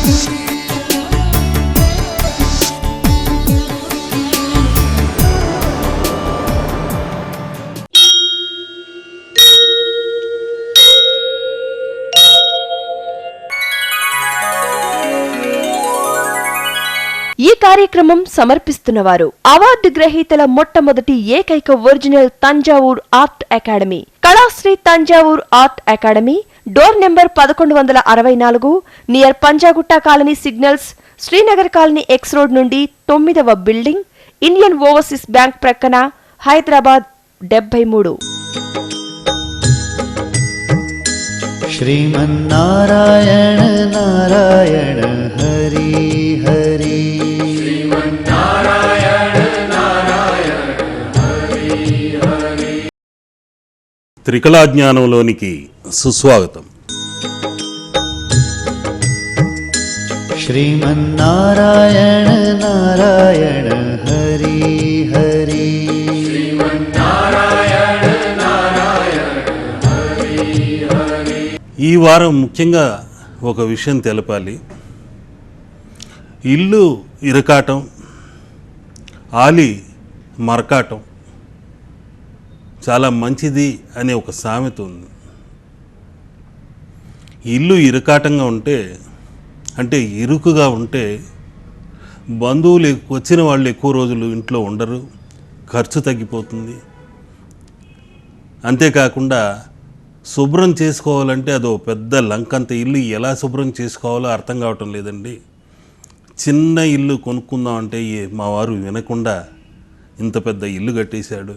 ఈ కార్యక్రమం సమర్పిస్తున్నవారు అవార్డు గ్రహీతల మొట్టమొదటి ఏకైక original Thanjavur art academy, Kalasri Thanjavur art academy, door number 1164, near Panjagutta colony signals, Srinagar colony X road నుండి 9వ బిల్డింగ్, ఇండియన్ ఓవర్సీస్ బ్యాంక్ ప్రక్కన, హైదరాబాద్ 73. श्रीमन्नारायण नारायण हरि हरि, श्रीमन्नारायण नारायण हरि हरि. త్రికళాజ్ఞానంలోనికి సుస్వాగతం. श्रीमन्नारायण नारायण हरि हरि, श्रीमन्नारायण नारायण हरि हरि. ఈ వారం ముఖ్యంగా ఒక విషయం తెలపాలి. ఇల్లు ఇరకాటం, ఆలి మరకాటం చాలా మంచిది అనే ఒక సామెత ఉంది. ఇల్లు ఇరకాటంగా ఉంటే, అంటే ఇరుకుగా ఉంటే, బంధువులు వచ్చిన వాళ్ళు ఎక్కువ రోజులు ఇంట్లో ఉండరు, ఖర్చు తగ్గిపోతుంది. అంతేకాకుండా శుభ్రం చేసుకోవాలంటే అదో పెద్ద లంకంత ఇల్లు ఎలా శుభ్రం చేసుకోవాలో అర్థం కావటం లేదండి. చిన్న ఇల్లు కొనుక్కుందామంటే మా వారు వినకుండా ఇంత పెద్ద ఇల్లు కట్టేశాడు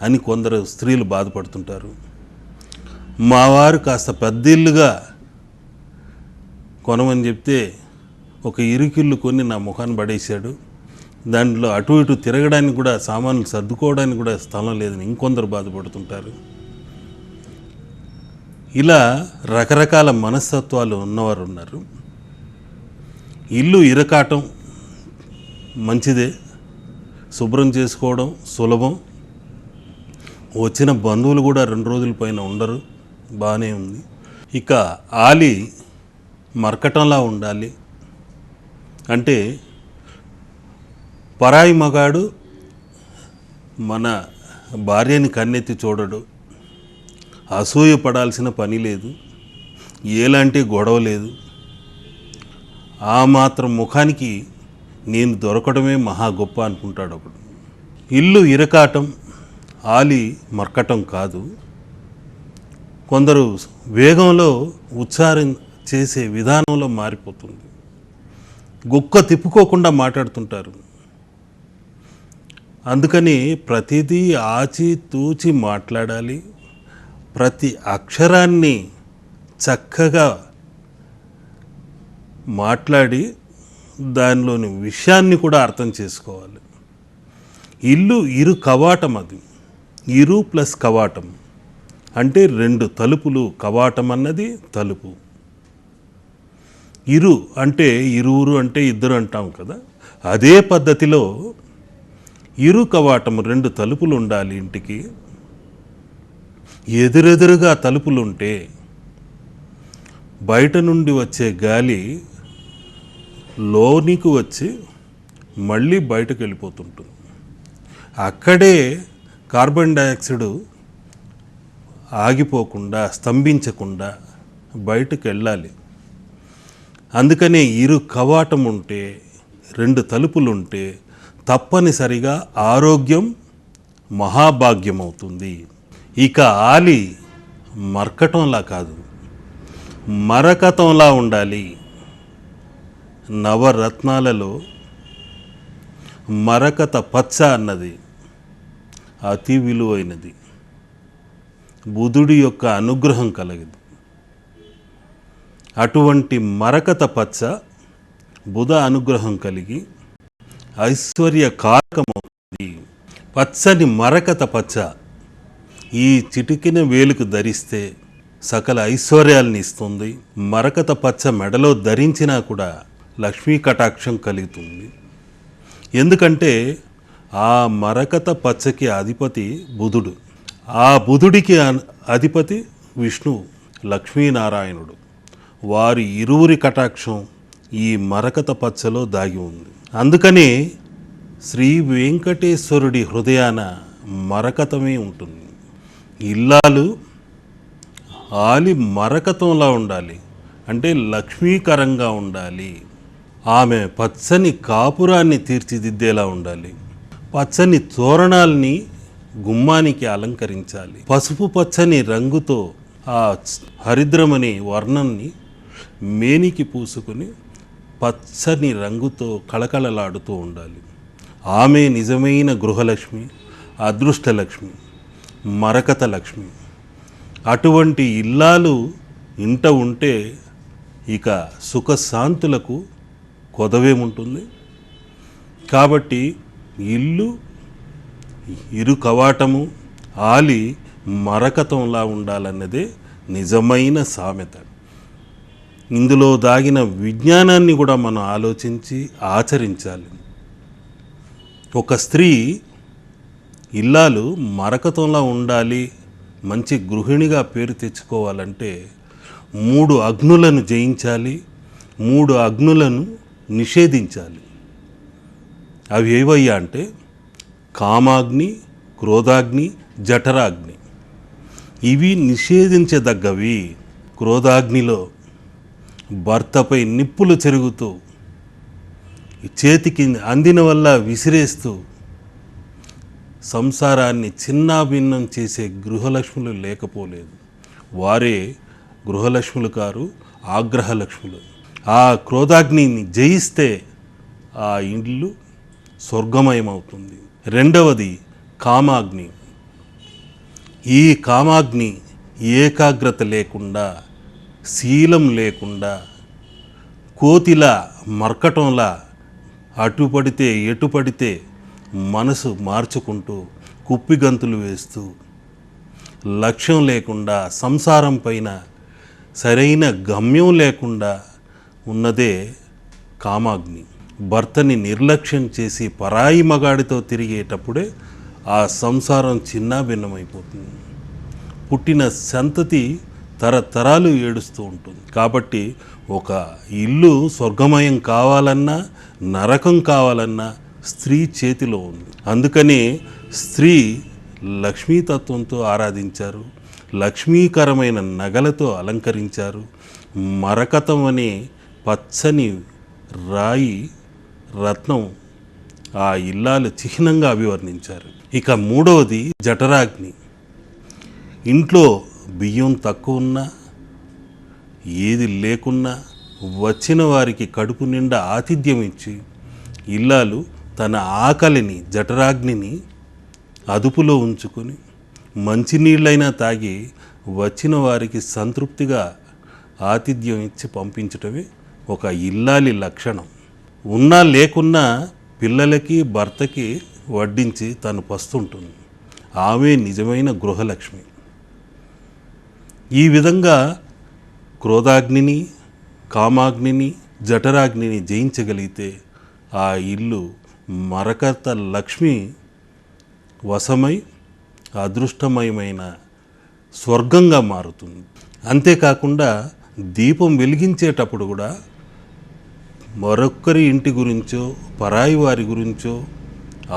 అని కొందరు స్త్రీలు బాధపడుతుంటారు. మా వారు కాస్త పెద్ద ఇల్లుగా కొనమని చెప్తే ఒక ఇరుకిల్లు కొని నా ముఖాన్ని పడేశాడు. దాంట్లో అటు ఇటు తిరగడానికి కూడా, సామాన్లు సర్దుకోవడానికి కూడా స్థలం లేదని ఇంకొందరు బాధపడుతుంటారు. ఇలా రకరకాల మనస్తత్వాలు ఉన్నవారు ఉన్నారు. ఇల్లు ఇరకాటం మంచిదే, శుభ్రం చేసుకోవడం సులభం, వచ్చిన బంధువులు కూడా 2 రోజుల పైన ఉండరు, బాగానే ఉంది. ఇక ఆలి మరకటంలా ఉండాలి అంటే, పరాయి మగాడు మన భార్యని కన్నెత్తి చూడడు, అసూయ పడాల్సిన పని లేదు, ఎలాంటి గొడవ లేదు, ఆ మాత్రం ముఖానికి నేను దొరకడమే మహా గొప్ప అనుకుంటాడు ఒకడు. ఇల్లు ఇరకాటం, ఆలి మర్కటం కాదు. కొందరు వేగంలో ఉచ్చారణ చేసే విధానంలో మారిపోతుంది, గుక్క తిప్పుకోకుండా మాట్లాడుతుంటారు. అందుకని ప్రతిదీ ఆచి తూచి మాట్లాడాలి, ప్రతి అక్షరాన్ని చక్కగా మాట్లాడి దానిలోని విషయాన్ని కూడా అర్థం చేసుకోవాలి. ఇల్లు ఇరు కవాటం, అది ఇరు ప్లస్ కవాటం అంటే 2 తలుపులు. కవాటం అన్నది తలుపు. ఇరు అంటే ఇరువురు అంటే ఇద్దరు అంటాం కదా, అదే పద్ధతిలో ఇరు కవాటం 2 తలుపులు ఉండాలి ఇంటికి. ఎదురెదురుగా తలుపులుంటే బయట నుండి వచ్చే గాలి లోనికి వచ్చి మళ్ళీ బయటకు వెళ్ళిపోతుంటుంది. అక్కడే కార్బన్ డయాక్సైడ్ ఆగిపోకుండా, స్తంభించకుండా బయటకు వెళ్ళాలి. అందుకనే ఇరు కవాటం ఉంటే, 2 తలుపులుంటే తప్పనిసరిగా ఆరోగ్యం మహాభాగ్యం అవుతుంది. ఇక ఆలి మరకటంలా కాదు, మరకతంలా ఉండాలి. నవరత్నాలలో మరకత పచ్చ అన్నది అతి విలువైనది, బుధుడి యొక్క అనుగ్రహం కలగదు. అటువంటి మరకత పచ్చ బుధ అనుగ్రహం కలిగి ఐశ్వర్య కారకమవుతుంది. పచ్చని మరకత పచ్చ ఈ చిటికిన వేలుకు ధరిస్తే సకల ఐశ్వర్యాలను ఇస్తుంది. మరకత పచ్చ మెడలో ధరించినా కూడా లక్ష్మీ కటాక్షం కలుగుతుంది. ఎందుకంటే ఆ మరకత పచ్చకి అధిపతి బుధుడు, ఆ బుధుడికి అధిపతి విష్ణువు, లక్ష్మీనారాయణుడు. వారి ఇరువురి కటాక్షం ఈ మరకత పచ్చలో దాగి ఉంది. అందుకనే శ్రీ వెంకటేశ్వరుడి హృదయాన మరకతమే ఉంటుంది. ఇల్లాలు ఆలి మరకతంలా ఉండాలి, అంటే లక్ష్మీకరంగా ఉండాలి. ఆమె పచ్చని కాపురాన్ని తీర్చిదిద్దేలా ఉండాలి. పచ్చని తోరణాల్ని గుమ్మానికి అలంకరించాలి. పసుపు పచ్చని రంగుతో ఆ హరిద్రమనే వర్ణాన్ని మేనికి పూసుకుని పచ్చని రంగుతో కళకళలాడుతూ ఉండాలి. ఆమె నిజమైన గృహలక్ష్మి, అదృష్టలక్ష్మి, మరకత లక్ష్మి. అటువంటి ఇల్లాలు ఇంట ఉంటే ఇక సుఖశాంతులకు కొదవేముంటుంది. కాబట్టి ఇల్లు ఇరు కవాటము ఆలి మరకతంలా ఉండాలన్నదే నిజమైన సామెత. ఇందులో దాగిన విజ్ఞానాన్ని కూడా మనం ఆలోచించి ఆచరించాలి. ఒక స్త్రీ ఇల్లాలు మరకతంలా ఉండాలి, మంచి గృహిణిగా పేరు తెచ్చుకోవాలంటే 3 అగ్నులను జయించాలి, 3 అగ్నులను నిషేధించాలి. అవి ఏవయ్యా అంటే కామాగ్ని, క్రోధాగ్ని, జఠరాగ్ని. ఇవి నిషేధించదగ్గవి. క్రోధాగ్నిలో భర్తపై నిప్పులు చెరుగుతూ చేతికి అందిన వల్ల విసిరేస్తూ సంసారాన్ని చిన్నాభిన్నం చేసే గృహలక్ష్ములు లేకపోలేదు. వారే గృహలక్ష్ములు కారు, ఆగ్రహలక్ష్ములు. ఆ క్రోధాగ్నిని జయిస్తే ఆ ఇల్లు స్వర్గమయమవుతుంది. రెండవది కామాగ్ని. ఈ కామాగ్ని ఏకాగ్రత లేకుండా, శీలం లేకుండా, కోతిలా మర్కటంలా అటు పడితే ఎటు పడితే మనసు మార్చుకుంటూ కుప్పిగంతులు వేస్తూ లక్ష్యం లేకుండా, సంసారం పైన సరైన గమ్యం లేకుండా ఉన్నదే కామాగ్ని. భర్తని నిర్లక్ష్యం చేసి పరాయి మగాడితో తిరిగేటప్పుడే ఆ సంసారం చిన్నాభిన్నమైపోతుంది. పుట్టిన సంతతి తరతరాలు ఏడుస్తూ ఉంటుంది. కాబట్టి ఒక ఇల్లు స్వర్గమయం కావాలన్నా, నరకం కావాలన్నా స్త్రీ చేతిలో ఉంది. అందుకనే స్త్రీ లక్ష్మీతత్వంతో ఆరాధించారు, లక్ష్మీకరమైన నగలతో అలంకరించారు. మరకతం అనే పచ్చని రాయి రత్నం ఆ ఇల్లాలు చిహ్నంగా అభివర్ణించారు. ఇక మూడవది జఠరాగ్ని. ఇంట్లో బియ్యం తక్కువ ఉన్నా, ఏది లేకున్నా వచ్చిన వారికి కడుపు నిండా ఆతిథ్యం ఇచ్చి ఇల్లాలు తన ఆకలిని, జఠరాగ్నిని అదుపులో ఉంచుకొని మంచినీళ్ళైనా తాగి వచ్చిన వారికి సంతృప్తిగా ఆతిథ్యం ఇచ్చి పంపించటమే ఒక ఇల్లాలి లక్షణం. ఉన్నా లేకున్నా పిల్లలకి, భర్తకి వడ్డించి తను పస్తుంటుంది. ఆమె నిజమైన గృహలక్ష్మి. ఈ విధంగా క్రోధాగ్నిని, కామాగ్నిని, జఠరాగ్నిని జయించగలిగితే ఆ ఇల్లు మరకత లక్ష్మి వశమై అదృష్టమయమైన స్వర్గంగా మారుతుంది. అంతేకాకుండా దీపం వెలిగించేటప్పుడు కూడా మరొక్కరి ఇంటి గురించో పరాయి వారి గురించో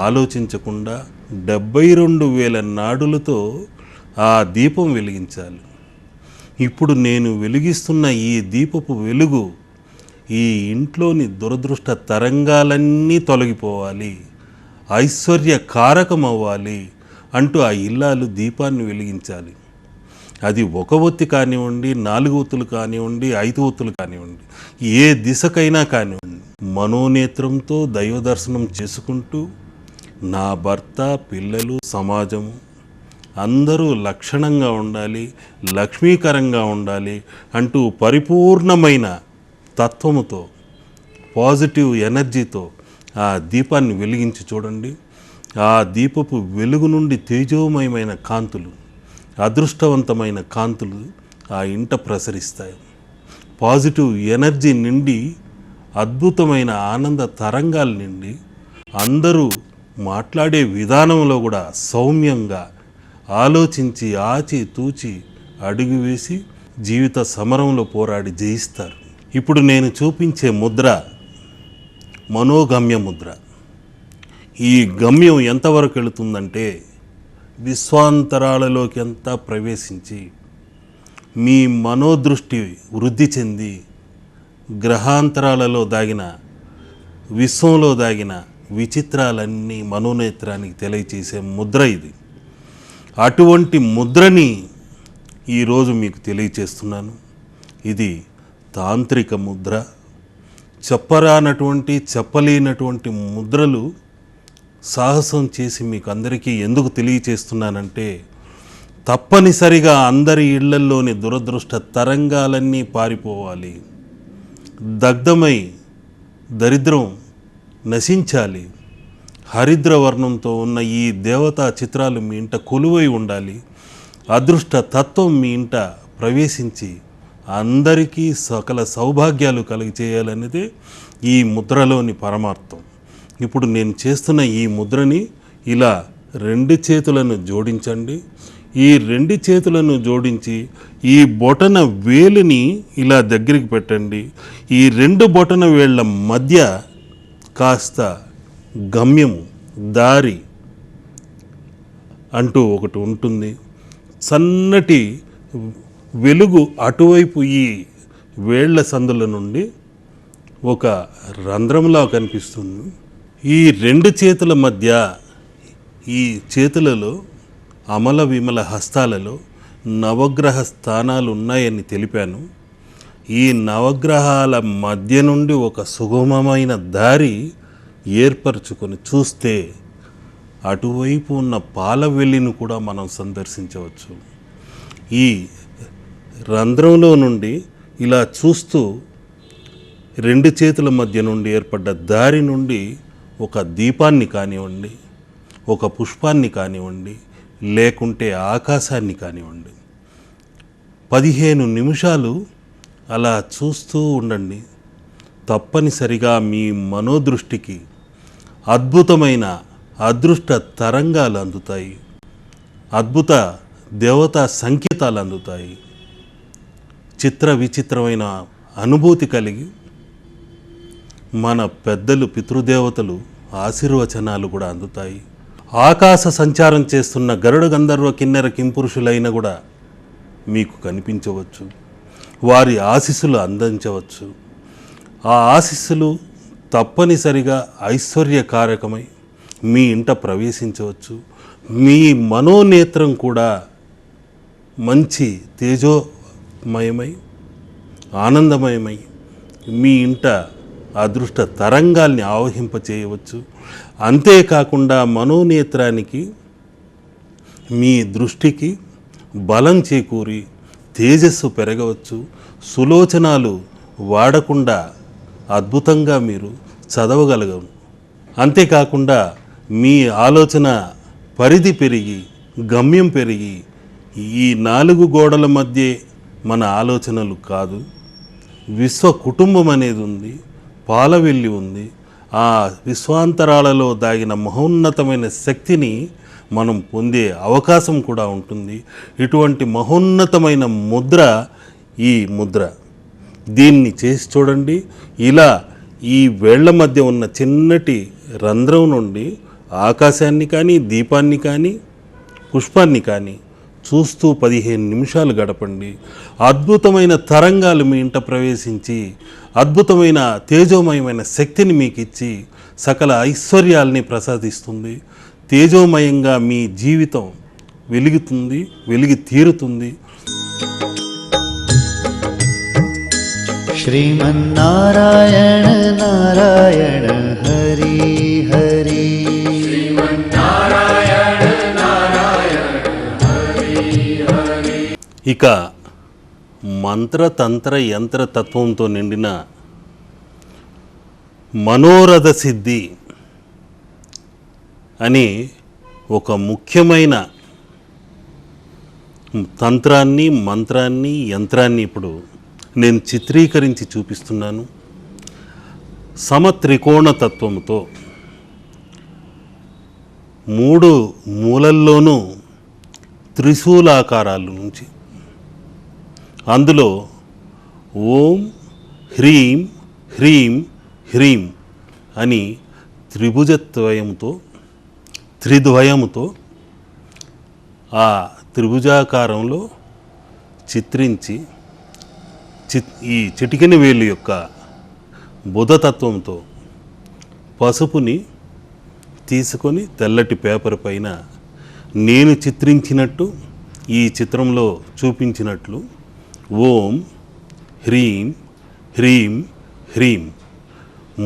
ఆలోచించకుండా 72,000 నాడులతో ఆ దీపం వెలిగించాలి. ఇప్పుడు నేను వెలిగిస్తున్న ఈ దీపపు వెలుగు ఈ ఇంట్లోని దురదృష్ట తరంగాలన్నీ తొలగిపోవాలి, ఐశ్వర్య కారకం అవ్వాలి అంటూ ఆ ఇల్లాలు దీపాన్ని వెలిగించాలి. అది 1 ఒత్తి కానివ్వండి, 4 ఒత్తులు కానివ్వండి, 5 ఒత్తులు కానివ్వండి, ఏ దిశకైనా కానివ్వండి, మనోనేత్రంతో దైవ దర్శనం చేసుకుంటూ నా భర్త, పిల్లలు, సమాజము అందరూ లక్షణంగా ఉండాలి, లక్ష్మీకరంగా ఉండాలి అంటూ పరిపూర్ణమైన తత్వముతో, పాజిటివ్ ఎనర్జీతో ఆ దీపాన్ని వెలిగించి చూడండి. ఆ దీపపు వెలుగు నుండి తేజోమయమైన కాంతులు, అదృష్టవంతమైన కాంతులు ఆ ఇంట ప్రసరిస్తాయి. పాజిటివ్ ఎనర్జీ నిండి, అద్భుతమైన ఆనంద తరంగాల నిండి అందరూ మాట్లాడే విధానంలో కూడా సౌమ్యంగా ఆలోచించి ఆచి తూచి అడుగు వేసి జీవిత సమరంలో పోరాడి జయిస్తారు. ఇప్పుడు నేను చూపించే ముద్ర మనోగమ్య ముద్ర. ఈ గమ్యం ఎంతవరకు వెళుతుందంటే విశ్వాంతరాలలోకి అంతా ప్రవేశించి మీ మనోదృష్టి వృద్ధి చెంది గ్రహాంతరాలలో దాగిన విశ్వంలో దాగిన విచిత్రాలన్నీ మనోనేత్రానికి తెలియచేసే ముద్ర ఇది. అటువంటి ముద్రని ఈరోజు మీకు తెలియచేస్తున్నాను. ఇది తాంత్రిక ముద్ర. చెప్పరానటువంటి చెప్పలేనటువంటి ముద్రలు సాహసం చేసి మీకు అందరికీ ఎందుకు తెలియచేస్తున్నానంటే తప్పనిసరిగా అందరి ఇళ్లల్లోని దురదృష్ట తరంగాలన్నీ పారిపోవాలి, దగ్ధమై దరిద్రం నశించాలి. హరిద్ర వర్ణంతో ఉన్న ఈ దేవతా చిత్రాలు మీ ఇంట కొలువై ఉండాలి. అదృష్ట తత్వం మీ ఇంట ప్రవేశించి అందరికీ సకల సౌభాగ్యాలు కలిగచేయాలనేదే ఈ ముద్రలోని పరమార్థం. ఇప్పుడు నేను చేస్తున్న ఈ ముద్రని ఇలా 2 చేతులను జోడించండి. ఈ 2 చేతులను జోడించి ఈ బొటన వేలుని ఇలా దగ్గరికి పెట్టండి. ఈ 2 బొటన వేళ్ల మధ్య కాస్త గమ్యము, దారి అంటూ ఒకటి ఉంటుంది. సన్నటి వెలుగు అటువైపు ఈ వేళ్ల సందుల నుండి ఒక రంధ్రంలా కనిపిస్తుంది. ఈ 2 చేతుల మధ్య ఈ చేతులలో అమల విమల హస్తాలలో నవగ్రహ స్థానాలు ఉన్నాయని తెలిపాను. ఈ నవగ్రహాల మధ్య నుండి ఒక సుగమమైన దారి ఏర్పరచుకొని చూస్తే అటువైపు ఉన్న పాలవెల్లిని కూడా మనం సందర్శించవచ్చు. ఈ రంధ్రంలో నుండి ఇలా చూస్తూ 2 చేతుల మధ్య నుండి ఏర్పడ్డ దారి నుండి ఒక దీపాన్ని కానివ్వండి, ఒక పుష్పాన్ని కానివ్వండి, లేకుంటే ఆకాశాన్ని కానివ్వండి, 15 నిమిషాలు అలా చూస్తూ ఉండండి. తప్పనిసరిగా మీ మనోదృష్టికి అద్భుతమైన అదృష్ట తరంగాలు అందుతాయి, అద్భుత దేవతా సంకేతాలు అందుతాయి. చిత్ర విచిత్రమైన అనుభూతి కలిగి మన పెద్దలు పితృదేవతలు ఆశీర్వచనాలు కూడా అందుతాయి. ఆకాశ సంచారం చేస్తున్న గరుడ గంధర్వ కిన్నెర కింపురుషులైన కూడా మీకు కనిపించవచ్చు, వారి ఆశీస్సులు అందించవచ్చు. ఆ ఆశీస్సులు తప్పనిసరిగా ఐశ్వర్యకారకమై మీ ఇంట ప్రవేశించవచ్చు. మీ మనోనేత్రం కూడా మంచి తేజోమయమై ఆనందమయమై మీ ఇంట అదృష్ట తరంగాల్ని ఆవహింపచేయవచ్చు. అంతేకాకుండా మనోనేత్రానికి మీ దృష్టికి బలం చేకూరి తేజస్సు పెరగవచ్చు. సులోచనాలు వాడకుండా అద్భుతంగా మీరు చదవగలగం. అంతేకాకుండా మీ ఆలోచన పరిధి పెరిగి గమ్యం పెరిగి ఈ 4 గోడల మధ్య మన ఆలోచనలు కాదు, విశ్వ కుటుంబం అనేది ఉంది, పాలవెల్లి ఉంది. ఆ విశ్వాంతరాలలో దాగిన మహోన్నతమైన శక్తిని మనం పొందే అవకాశం కూడా ఉంటుంది. ఇటువంటి మహోన్నతమైన ముద్ర ఈ ముద్ర. దీన్ని చేసి చూడండి. ఇలా ఈ వేళ్ల మధ్య ఉన్న చిన్నటి రంధ్రం నుండి ఆకాశాన్ని కానీ, దీపాన్ని కానీ, పుష్పాన్ని కానీ చూస్తూ 15 నిమిషాలు గడపండి. అద్భుతమైన తరంగాలు మీ ఇంట ప్రవేశించి అద్భుతమైన తేజోమయమైన శక్తిని మీకు ఇచ్చి సకల ఐశ్వర్యాల్ని ప్రసాదిస్తుంది. తేజోమయంగా మీ జీవితం వెలుగుతుంది, వెలిగి తీరుతుంది. श्रीमन्नारायण नारायण हरि हरि श्रीमन्नारायण नारायण हरि हरि. ఇక మంత్రతంత్ర యంత్ర తత్వంతో నిండిన మనోరథ సిద్ధి అని ఒక ముఖ్యమైన తంత్రాన్ని, మంత్రాన్ని, యంత్రాన్ని ఇప్పుడు నేను చిత్రీకరించి చూపిస్తున్నాను. సమత్రికోణ తత్వముతో 3 మూలల్లోనూ త్రిశూలాకారాల నుంచి అందులో ఓం హ్రీం హ్రీం హ్రీం అని త్రిద్వయముతో ఆ త్రిభుజాకారంలో చిత్రించి ఈ చిటికెన వేలు యొక్క బుధతత్వంతో పసుపుని తీసుకొని తెల్లటి పేపర్ పైన నేను చిత్రించినట్టు ఈ చిత్రంలో చూపించినట్లు ఓం హ్రీం హ్రీం హ్రీం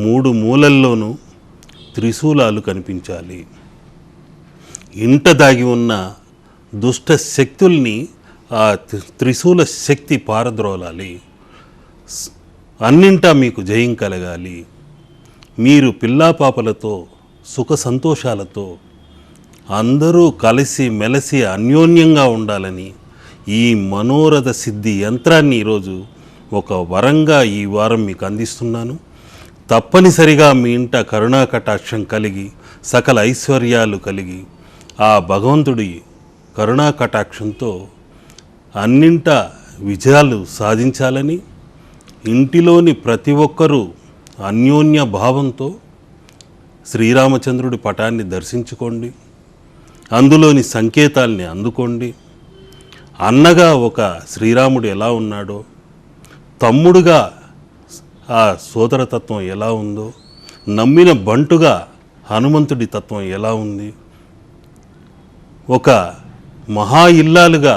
3 మూలల్లోనూ త్రిశూలాలు కనిపించాలి. ఇంట దాగి ఉన్న దుష్ట శక్తుల్ని ఆ త్రిశూల శక్తి పారద్రోలాలి. అన్నింటా మీకు జయం కలగాలి. మీరు పిల్లాపాపలతో సుఖ సంతోషాలతో అందరూ కలిసి మెలిసి అన్యోన్యంగా ఉండాలని ఈ మనోరథ సిద్ధి యంత్రాన్ని ఈరోజు ఒక వరంగా ఈ వారం మీకు అందిస్తున్నాను. తప్పనిసరిగా మీ ఇంట కరుణా కటాక్షం కలిగి సకల ఐశ్వర్యాలు కలిగి ఆ భగవంతుడి కరుణా కటాక్షంతో అన్నింట విజయాలు సాధించాలని, ఇంటిలోని ప్రతి ఒక్కరూ అన్యోన్య భావంతో శ్రీరామచంద్రుడి పటాన్ని దర్శించుకోండి. అందులోని సంకేతాల్ని అందుకోండి. అన్నగా ఒక శ్రీరాముడు ఎలా ఉన్నాడో, తమ్ముడుగా ఆ సోదరతత్వం ఎలా ఉందో, నమ్మిన బంటుగా హనుమంతుడి తత్వం ఎలా ఉంది, ఒక మహా ఇల్లాలుగా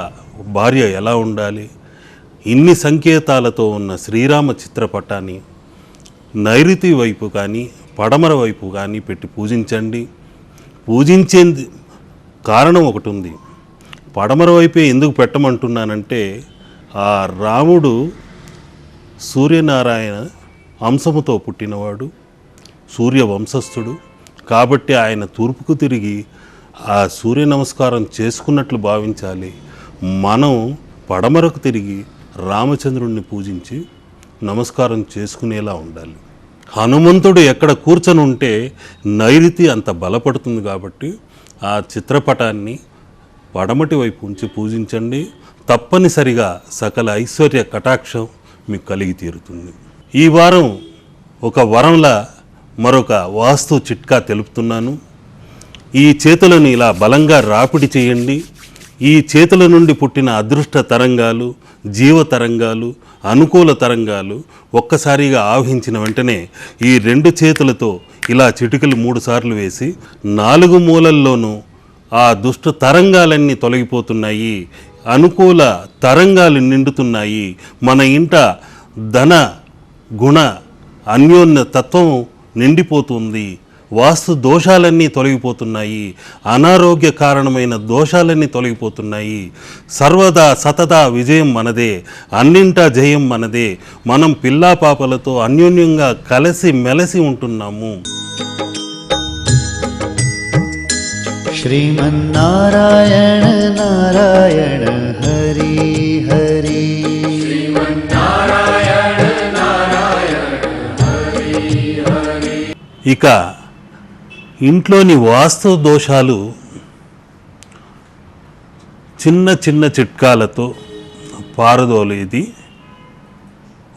భార్య ఎలా ఉండాలి, ఇన్ని సంకేతాలతో ఉన్న శ్రీరామ చిత్రపటాన్ని నైరుతి వైపు కానీ పడమర వైపు కానీ పెట్టి పూజించండి. పూజించే కారణం ఒకటి ఉంది. పడమర వైపే ఎందుకు పెట్టమంటున్నానంటే, ఆ రాముడు సూర్యనారాయణ అంశముతో పుట్టినవాడు, సూర్య వంశస్థుడు. కాబట్టి ఆయన తూర్పుకు తిరిగి ఆ సూర్య నమస్కారం చేసుకున్నట్లు భావించాలి. మనం పడమరకు తిరిగి రామచంద్రుడిని పూజించి నమస్కారం చేసుకునేలా ఉండాలి. హనుమంతుడు ఎక్కడ కూర్చొని ఉంటే నైరుతి అంత బలపడుతుంది. కాబట్టి ఆ చిత్రపటాన్ని పడమటి వైపు ఉంచి పూజించండి. తప్పనిసరిగా సకల ఐశ్వర్య కటాక్షం మీకు కలిగి తీరుతుంది. ఈ వారం ఒక వరంలా మరొక వాస్తు చిట్కా తెలుపుతున్నాను. ఈ చేతులను ఇలా బలంగా రాపిడి చేయండి. ఈ చేతుల నుండి పుట్టిన అదృష్ట తరంగాలు, జీవ తరంగాలు, అనుకూల తరంగాలు ఒక్కసారిగా ఆవహించిన వెంటనే ఈ 2 చేతులతో ఇలా చిటికలు 3 సార్లు వేసి 4 మూలల్లోనూ ఆ దుష్ట తరంగాలన్నీ తొలగిపోతున్నాయి, అనుకూల తరంగాలు నిండుతున్నాయి. మన ఇంట ధన గుణ అన్యోన్య తత్వం నిండిపోతుంది. వాస్తు దోషాలన్నీ తొలగిపోతున్నాయి. అనారోగ్య కారణమైన దోషాలన్నీ తొలగిపోతున్నాయి. సర్వదా సతదా విజయం మనదే, అన్నింటా జయం మనదే. మనం పిల్లాపాపలతో అన్యోన్యంగా కలిసి మెలిసి ఉంటున్నాము. श्रीमन्नारायण नारायण हरि हरि श्रीमन्नारायण नारायण हरि हरि. ఇక ఇంట్లోని వాస్తు దోషాలు చిన్న చిన్న చిట్కాలతో పారదోలేది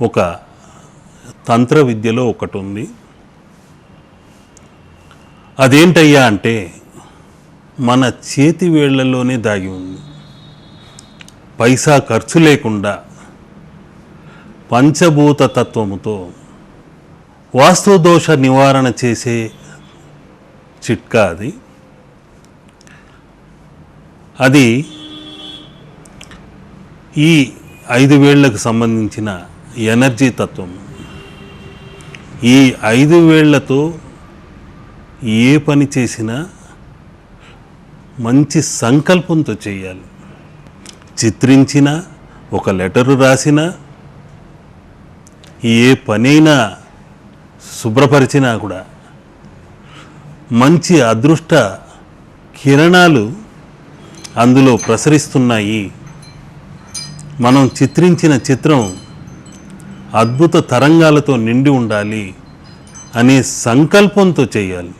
ఒక తంత్ర విద్యలో ఒకటి ఉంది. అదేంటయ్యా అంటే మన చేతి వేళ్లలోనే దాగి ఉంది. పైసా ఖర్చు లేకుండా పంచభూత తత్వముతో వాస్తు దోష నివారణ చేసే చిట్కా అది ఈ 5 వేళ్లకు సంబంధించిన ఎనర్జీ తత్వం. ఈ 5 వేళ్లతో ఏ పని చేసినా మంచి సంకల్పంతో చేయాలి. చిత్రించినా, ఒక లెటరు రాసినా, ఏ పనైనా శుభ్రపరిచినా కూడా మంచి అదృష్ట కిరణాలు అందులో ప్రసరిస్తున్నాయి. మనం చిత్రించిన చిత్రం అద్భుత తరంగాలతో నిండి ఉండాలి అనే సంకల్పంతో చేయాలి.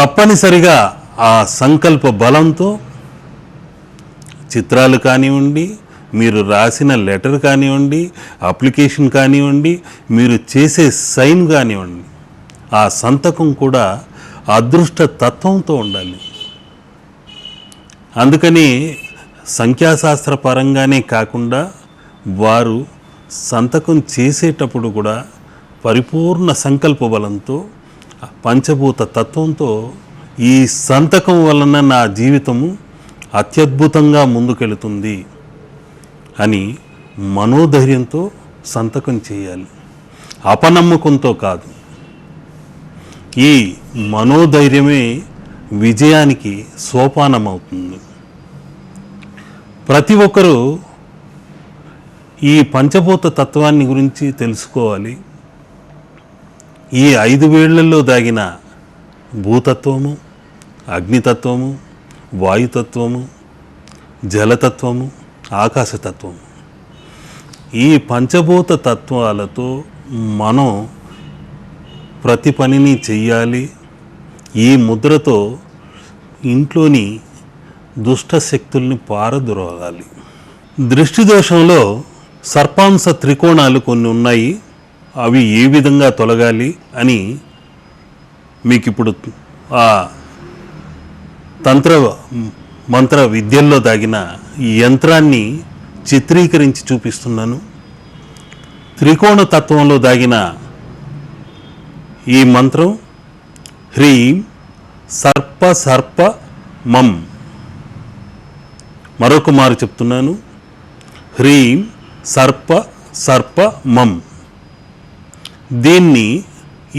తప్పనిసరిగా ఆ సంకల్ప బలంతో చిత్రాలు కానివ్వండి, మీరు రాసిన లెటర్ కానివ్వండి, అప్లికేషన్ కానివ్వండి, మీరు చేసే సైన్ కానివ్వండి, ఆ సంతకం కూడా అదృష్ట తత్వంతో ఉండాలి. అందుకని సంఖ్యాశాస్త్ర పరంగానే కాకుండా వారు సంతకం చేసేటప్పుడు కూడా పరిపూర్ణ సంకల్ప బలంతో, పంచభూత తత్వంతో ఈ సంతకం వలన నా జీవితము అత్యద్భుతంగా ముందుకెళుతుంది అని మనోధైర్యంతో సంతకం చేయాలి, అపనమ్మకంతో కాదు. ఈ మనోధైర్యమే విజయానికి సోపానమవుతుంది. ప్రతి ఒక్కరూ ఈ పంచభూత తత్వాన్ని గురించి తెలుసుకోవాలి. ఈ 5 వేళ్లలో దాగిన భూతత్వము, అగ్నితత్వము, వాయుతత్వము, జలతత్వము, ఆకాశతత్వము, ఈ పంచభూత తత్వాలతో మనం ప్రతి పనిని చెయ్యాలి. ఈ ముద్రతో ఇంట్లోని దుష్ట శక్తుల్ని పారద్రోలాలి. దృష్టి దోషంలో సర్పాంశ త్రికోణాలు కొన్ని ఉన్నాయి. అవి ఏ విధంగా తొలగాలి అని మీకు ఇప్పుడు ఆ తంత్ర మంత్ర విద్యల్లో దాగిన ఈ యంత్రాన్ని చిత్రీకరించి చూపిస్తున్నాను. త్రికోణ తత్వంలో దాగిన ఈ మంత్రం హ్రీం సర్ప సర్ప మం. మరొక మారు చెప్తున్నాను, హ్రీం సర్ప సర్ప మం. దీన్ని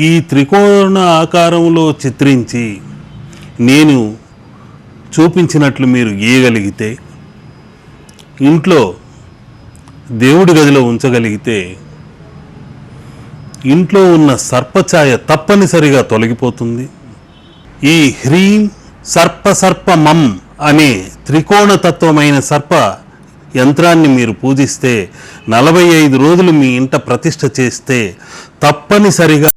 ఈ త్రికోణ ఆకారంలో చిత్రించి నేను చూపించినట్లు మీరు గీయగలిగితే, ఇంట్లో దేవుడి గదిలో ఉంచగలిగితే ఇంట్లో ఉన్న సర్పఛాయ తప్పనిసరిగా తొలగిపోతుంది. ఈ హ్రీం సర్ప సర్ప మం అనే త్రికోణతత్వమైన సర్ప యంత్రాన్ని మీరు పూజిస్తే 45 రోజులు మీ ఇంట ప్రతిష్ఠ చేస్తే తప్పనిసరిగా